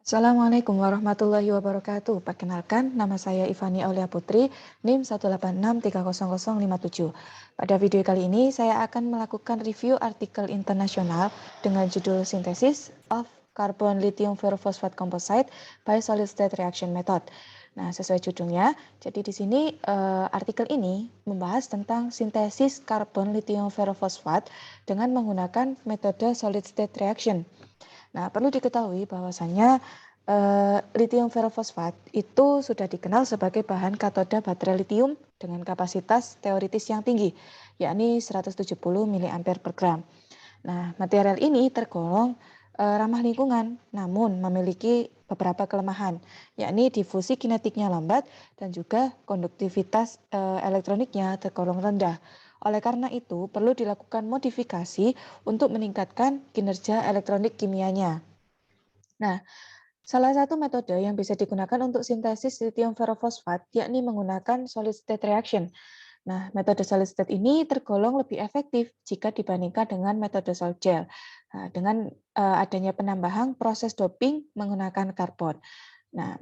Assalamualaikum warahmatullahi wabarakatuh. Perkenalkan, nama saya Ivani Aulia Putri, NIM 186300057. Pada video kali ini, saya akan melakukan review artikel internasional dengan judul Synthesis of Carbon Lithium Ferrophosphate Composite by Solid State Reaction Method. Nah, sesuai judulnya, jadi di sini artikel ini membahas tentang sintesis karbon lithium ferrofosfat dengan menggunakan metode solid state reaction. Nah, perlu diketahui bahwasannya lithium ferrofosfat itu sudah dikenal sebagai bahan katoda baterai lithium dengan kapasitas teoritis yang tinggi, yakni 170 mA per gram. Nah, material ini tergolong ramah lingkungan, namun memiliki beberapa kelemahan, yakni difusi kinetiknya lambat dan juga konduktivitas elektroniknya tergolong rendah. Oleh karena itu, perlu dilakukan modifikasi untuk meningkatkan kinerja elektronik kimianya. Nah, salah satu metode yang bisa digunakan untuk sintesis lithium ferrofosfat yakni menggunakan solid state reaction. Nah, metode solid state ini tergolong lebih efektif jika dibandingkan dengan metode sol gel. Nah, dengan adanya penambahan proses doping menggunakan karbon. Nah,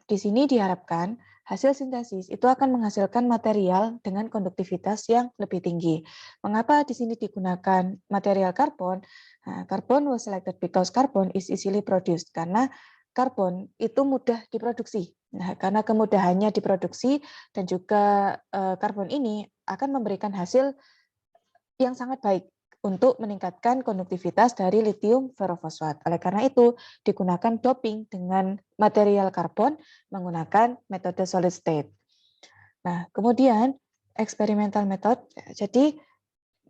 di sini diharapkan hasil sintesis itu akan menghasilkan material dengan konduktivitas yang lebih tinggi. Mengapa di sini digunakan material karbon? Nah, carbon was selected because carbon is easily produced, karena karbon itu mudah diproduksi. Nah, karena kemudahannya diproduksi dan juga karbon ini akan memberikan hasil yang sangat baik untuk meningkatkan konduktivitas dari lithium ferrofosfat. Oleh karena itu, digunakan doping dengan material karbon menggunakan metode solid state. Nah, kemudian experimental method. Jadi,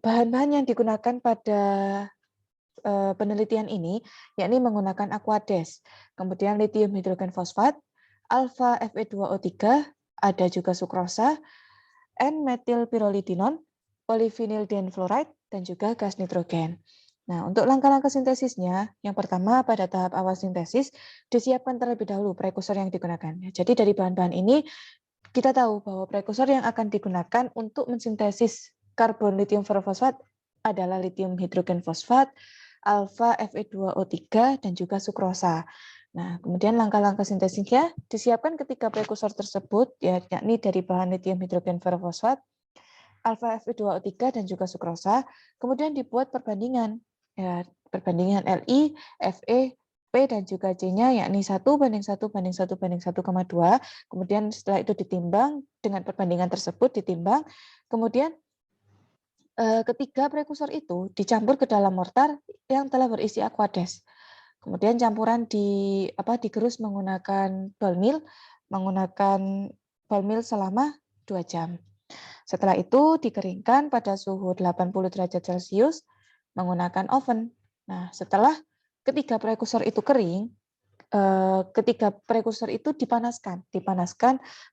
bahan-bahan yang digunakan pada penelitian ini yakni menggunakan aquades, kemudian lithium hidrogen fosfat, alpha Fe2O3, ada juga sukrosa, N-metilpirolidinol, polyvinyl fluoride, dan juga gas nitrogen. Nah, untuk langkah-langkah sintesisnya, yang pertama pada tahap awal sintesis, disiapkan terlebih dahulu prekursor yang digunakan. Jadi dari bahan-bahan ini, kita tahu bahwa prekursor yang akan digunakan untuk mensintesis karbon lithium ferrofosfat adalah lithium hidrogen fosfat, alfa Fe2O3, dan juga sukrosa. Nah, kemudian langkah-langkah sintesisnya disiapkan ketika prekursor tersebut, yakni dari bahan lithium hidrogen ferrofosfat, alfa Fe2O3, dan juga sukrosa, kemudian dibuat perbandingan. Ya, perbandingan Li, Fe, P, dan juga C-nya, yakni 1:1:1:1,2. Kemudian setelah itu ditimbang, dengan perbandingan tersebut ditimbang, kemudian ketiga prekursor itu dicampur ke dalam mortar yang telah berisi aquades. Kemudian campuran digerus menggunakan ball mill selama 2 jam. Setelah itu dikeringkan pada suhu 80 derajat Celcius menggunakan oven. Nah, setelah ketiga prekursor itu kering, ketiga prekursor itu dipanaskan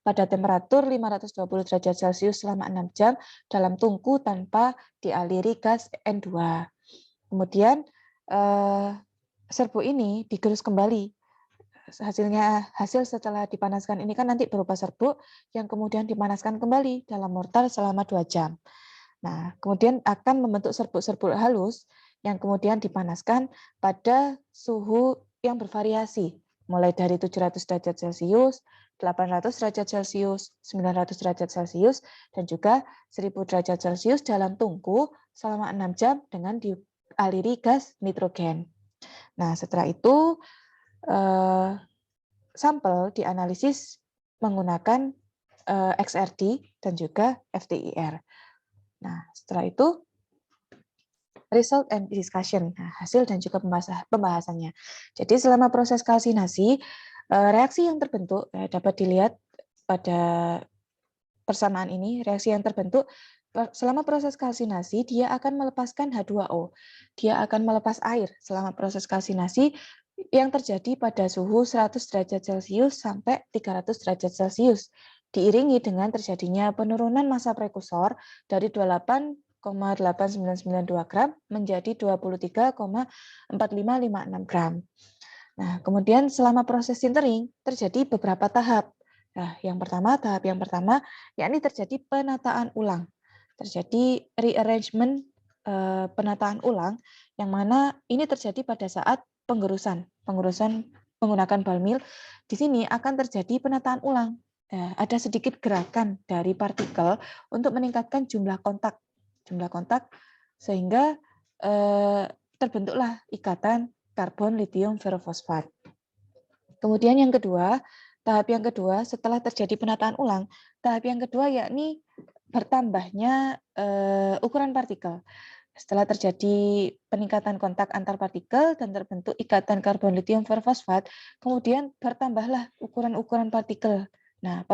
pada temperatur 520 derajat Celcius selama 6 jam dalam tungku tanpa dialiri gas N2. Kemudian serbuk ini digerus kembali. Hasil setelah dipanaskan ini kan nanti berupa serbuk yang kemudian dipanaskan kembali dalam mortar selama 2 jam. Nah, kemudian akan membentuk serbuk-serbuk halus yang kemudian dipanaskan pada suhu yang bervariasi, mulai dari 700 derajat Celcius, 800 derajat Celcius, 900 derajat Celcius, dan juga 1000 derajat Celcius dalam tungku selama 6 jam dengan dialiri gas nitrogen. Nah, setelah itu sampel dianalisis menggunakan XRD dan juga FTIR. Nah, setelah itu result and discussion, nah, hasil dan juga pembahasannya. Jadi selama proses kalsinasi, reaksi yang terbentuk dapat dilihat pada persamaan ini, reaksi yang terbentuk selama proses kalsinasi, dia akan melepaskan H2O. Dia akan melepas air selama proses kalsinasi yang terjadi pada suhu 100 derajat Celcius sampai 300 derajat Celcius, diiringi dengan terjadinya penurunan massa prekursor dari 28,8992 gram menjadi 23,4556 gram. Nah, kemudian selama proses sintering terjadi beberapa tahap. Nah, tahap yang pertama yakni terjadi penataan ulang. Terjadi rearrangement, penataan ulang yang mana ini terjadi pada saat pengerusan menggunakan ball mill, di sini akan terjadi penataan ulang. Ada sedikit gerakan dari partikel untuk meningkatkan jumlah kontak sehingga terbentuklah ikatan karbon litium ferrofosfat. Kemudian yang kedua, tahap yang kedua setelah terjadi penataan ulang, tahap yang kedua yakni bertambahnya ukuran partikel. Setelah terjadi peningkatan kontak antar partikel dan terbentuk ikatan karbon litium ferrofosfat, kemudian bertambahlah ukuran-ukuran partikel. Nah,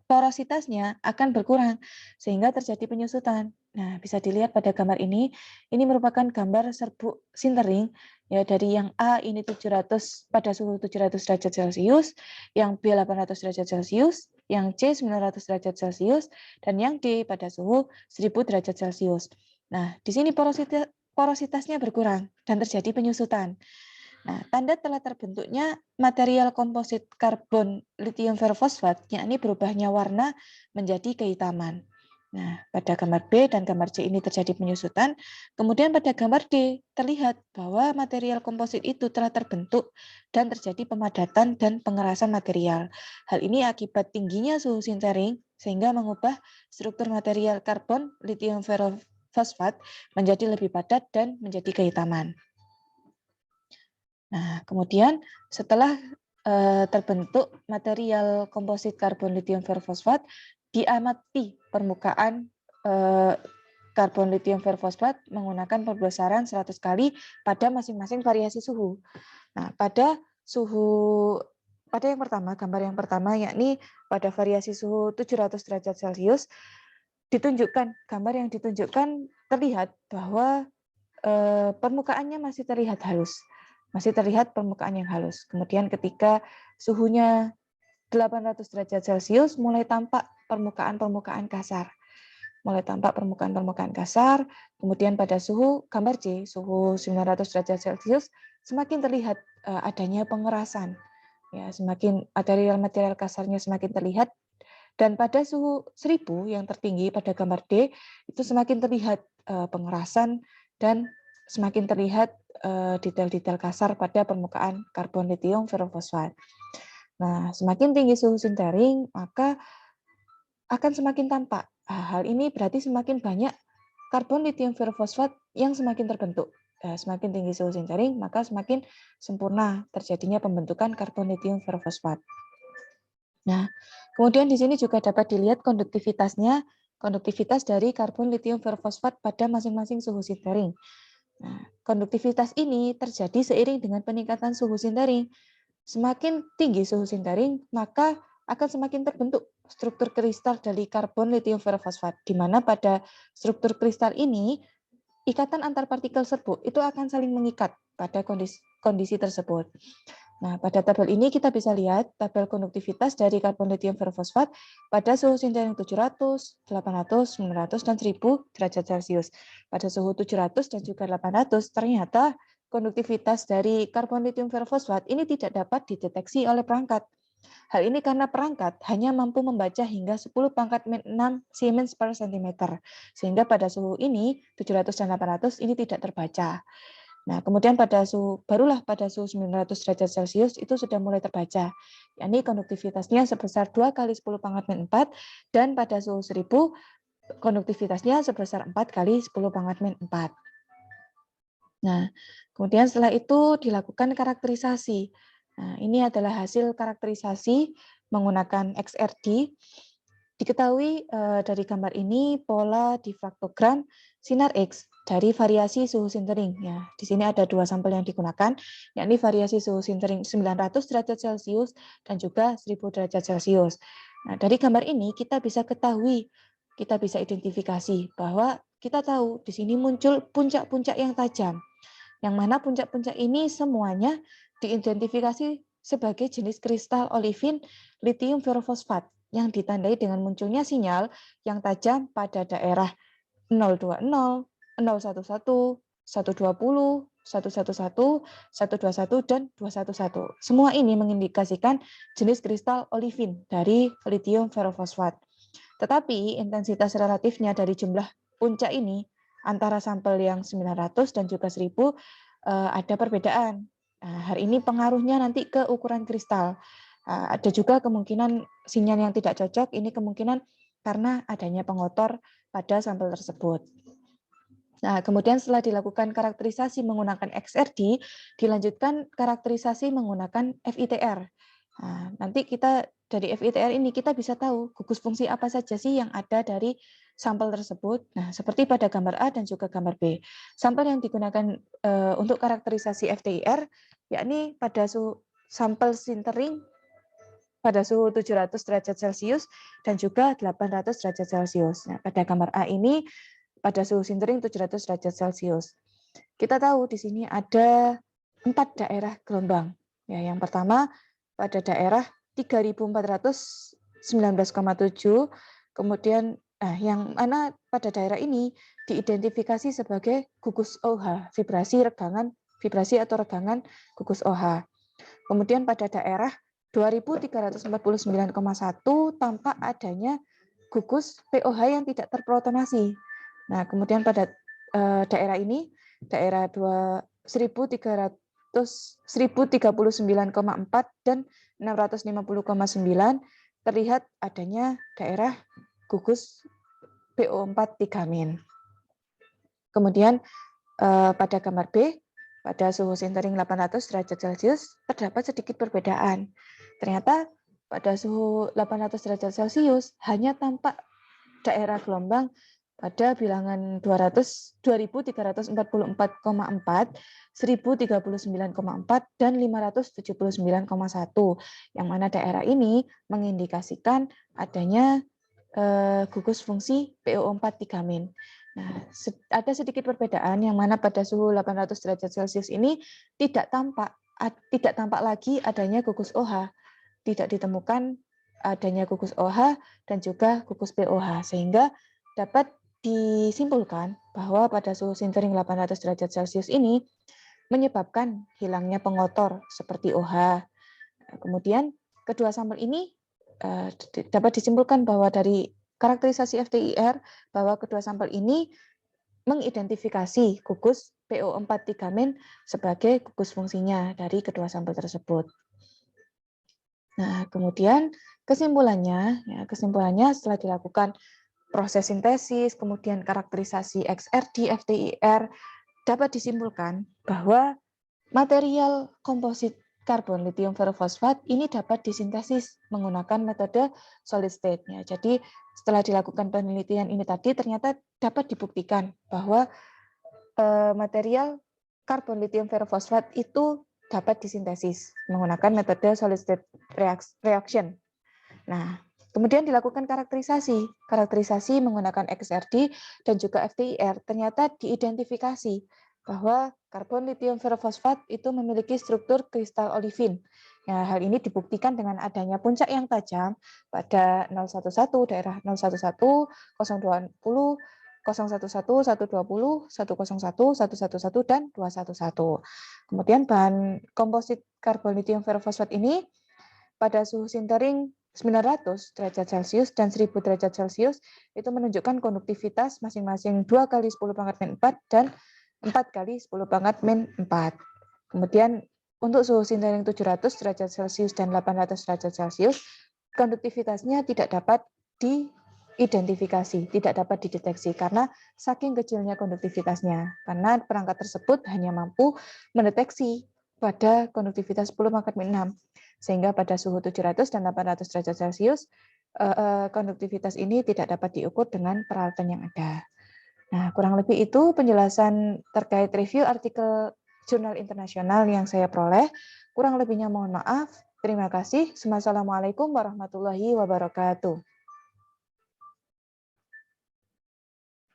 porositasnya akan berkurang sehingga terjadi penyusutan. Nah, bisa dilihat pada gambar ini merupakan gambar serbuk sintering ya, dari yang A ini 700 pada suhu 700 derajat Celcius, yang B 800 derajat Celcius, yang C 900 derajat Celcius, dan yang D pada suhu 1000 derajat Celcius. Nah, di sini porositasnya berkurang dan terjadi penyusutan. Nah, tanda telah terbentuknya material komposit karbon litium ferrofosfat, yakni berubahnya warna menjadi kehitaman. Nah, pada gambar B dan gambar C ini terjadi penyusutan. Kemudian pada gambar D terlihat bahwa material komposit itu telah terbentuk dan terjadi pemadatan dan pengerasan material. Hal ini akibat tingginya suhu sintering sehingga mengubah struktur material karbon litium ferrofosfat menjadi lebih padat dan menjadi kehitaman. Nah, kemudian setelah terbentuk material komposit karbon litium ferrofosfat, diamati permukaan karbon litium ferrofosfat menggunakan pembesaran 100 kali pada masing-masing variasi suhu. Nah, pada yang pertama, gambar yang pertama yakni pada variasi suhu 700 derajat Celcius, gambar yang ditunjukkan terlihat bahwa permukaannya masih terlihat halus. Masih terlihat permukaan yang halus. Kemudian ketika suhunya 800 derajat Celcius mulai tampak permukaan-permukaan kasar. Kemudian pada suhu gambar C, suhu 900 derajat Celcius, semakin terlihat adanya pengerasan. Ya, semakin material-material kasarnya semakin terlihat, dan pada suhu 1000 yang tertinggi pada gambar D itu semakin terlihat pengerasan dan semakin terlihat detail-detail kasar pada permukaan karbon litium ferrofosfat. Nah, semakin tinggi suhu sintering, maka akan semakin tampak. Hal ini berarti semakin banyak karbon litium ferrofosfat yang semakin terbentuk. Semakin tinggi suhu sintering, maka semakin sempurna terjadinya pembentukan karbon litium ferrofosfat. Nah, kemudian di sini juga dapat dilihat konduktivitas dari karbon litium ferrofosfat pada masing-masing suhu sintering. Nah, konduktivitas ini terjadi seiring dengan peningkatan suhu sintering. Semakin tinggi suhu sintering, maka akan semakin terbentuk struktur kristal dari karbon litium ferrofosfat, di mana pada struktur kristal ini ikatan antar partikel serbuk itu akan saling mengikat pada kondisi tersebut. Nah, pada tabel ini kita bisa lihat tabel konduktivitas dari karbon litium ferrofosfat pada suhu sintering 700, 800, 900, dan 1000 derajat Celcius. Pada suhu 700 dan juga 800, ternyata konduktivitas dari karbon litium ferrofosfat ini tidak dapat dideteksi oleh perangkat. Hal ini karena perangkat hanya mampu membaca hingga 10 pangkat 6 Siemens per cm, sehingga pada suhu ini 700 dan 800 ini tidak terbaca. Nah, kemudian barulah pada suhu 900 derajat Celcius itu sudah mulai terbaca, yakni konduktivitasnya sebesar 2 kali 10 pangkat min 4, dan pada suhu 1000 konduktivitasnya sebesar 4 kali 10 pangkat min 4. Nah, kemudian setelah itu dilakukan karakterisasi. Nah, ini adalah hasil karakterisasi menggunakan XRD. Diketahui dari gambar ini pola difraktogram sinar X dari variasi suhu sintering. Ya, di sini ada dua sampel yang digunakan, yakni variasi suhu sintering 900 derajat Celcius dan juga 1000 derajat Celcius. Nah, dari gambar ini kita bisa identifikasi bahwa kita tahu di sini muncul puncak-puncak yang tajam, yang mana puncak-puncak ini semuanya diidentifikasi sebagai jenis kristal olivin litium ferrofosfat yang ditandai dengan munculnya sinyal yang tajam pada daerah 020, 011, 120, 111, 121, dan 211. Semua ini mengindikasikan jenis kristal olivin dari litium ferrofosfat. Tetapi intensitas relatifnya dari jumlah puncak ini antara sampel yang 900 dan juga 1000 ada perbedaan. Nah, hal ini pengaruhnya nanti ke ukuran kristal. Ada juga kemungkinan sinyal yang tidak cocok, ini kemungkinan karena adanya pengotor pada sampel tersebut. Nah, kemudian setelah dilakukan karakterisasi menggunakan XRD, dilanjutkan karakterisasi menggunakan FITR. Nah, nanti kita dari FITR ini kita bisa tahu gugus fungsi apa saja sih yang ada dari sampel tersebut. Nah, seperti pada gambar A dan juga gambar B. Sampel yang digunakan untuk karakterisasi FTIR yakni pada sampel sintering pada suhu 700 derajat Celcius dan juga 800 derajat Celcius. Nah, pada gambar A ini pada suhu sintering 700 derajat Celcius. Kita tahu di sini ada 4 daerah gelombang. Ya, yang pertama pada daerah 3419,7, kemudian yang mana pada daerah ini diidentifikasi sebagai gugus OH, vibrasi atau regangan gugus OH. Kemudian pada daerah 2349,1 tampak adanya gugus POH yang tidak terprotonasi. Nah, kemudian pada daerah ini, daerah 1039,4 dan 650,9 terlihat adanya daerah gugus PO4 3-. Kemudian pada gambar B, pada suhu sintering 800 derajat Celcius terdapat sedikit perbedaan. Ternyata pada suhu 800 derajat Celcius hanya tampak daerah gelombang pada bilangan 2344,4, 1039,4, dan 579,1, yang mana daerah ini mengindikasikan adanya gugus fungsi PO4 3-. Nah, ada sedikit perbedaan yang mana pada suhu 800 derajat Celcius ini tidak tampak lagi adanya gugus OH, tidak ditemukan adanya gugus OH dan juga gugus POH, sehingga dapat disimpulkan bahwa pada suhu sintering 800 derajat Celcius ini menyebabkan hilangnya pengotor seperti OH. Kemudian kedua sampel ini dapat disimpulkan bahwa dari karakterisasi FTIR bahwa kedua sampel ini mengidentifikasi gugus PO4 3- sebagai gugus fungsinya dari kedua sampel tersebut. Nah, kemudian kesimpulannya setelah dilakukan proses sintesis, kemudian karakterisasi XRD, FTIR, dapat disimpulkan bahwa material komposit karbon lithium ferrofosfat ini dapat disintesis menggunakan metode solid state. Ya, jadi setelah dilakukan penelitian ini tadi ternyata dapat dibuktikan bahwa material karbon lithium ferrofosfat itu dapat disintesis menggunakan metode solid state reaction. Nah, kemudian dilakukan karakterisasi menggunakan XRD dan juga FTIR, ternyata diidentifikasi bahwa karbon lithium ferrofosfat itu memiliki struktur kristal olivin. Nah, hal ini dibuktikan dengan adanya puncak yang tajam pada 011, daerah 011, 020, 011, 120, 101, 111, dan 211. Kemudian bahan komposit karbon lithium ferrofosfat ini pada suhu sintering 900 derajat Celcius dan 1000 derajat Celcius itu menunjukkan konduktivitas masing-masing 2 kali 10 pangkat min 4 dan 4 kali 10 pangkat min 4. Kemudian untuk suhu sintering 700 derajat Celcius dan 800 derajat Celcius, konduktivitasnya tidak dapat diidentifikasi, tidak dapat dideteksi karena saking kecilnya konduktivitasnya. Karena perangkat tersebut hanya mampu mendeteksi pada konduktivitas 10 pangkat min 6. Sehingga pada suhu 700 dan 800 derajat Celcius, konduktivitas ini tidak dapat diukur dengan peralatan yang ada. Nah, kurang lebih itu penjelasan terkait review artikel jurnal internasional yang saya peroleh. Kurang lebihnya mohon maaf. Terima kasih. Wassalamualaikum warahmatullahi wabarakatuh.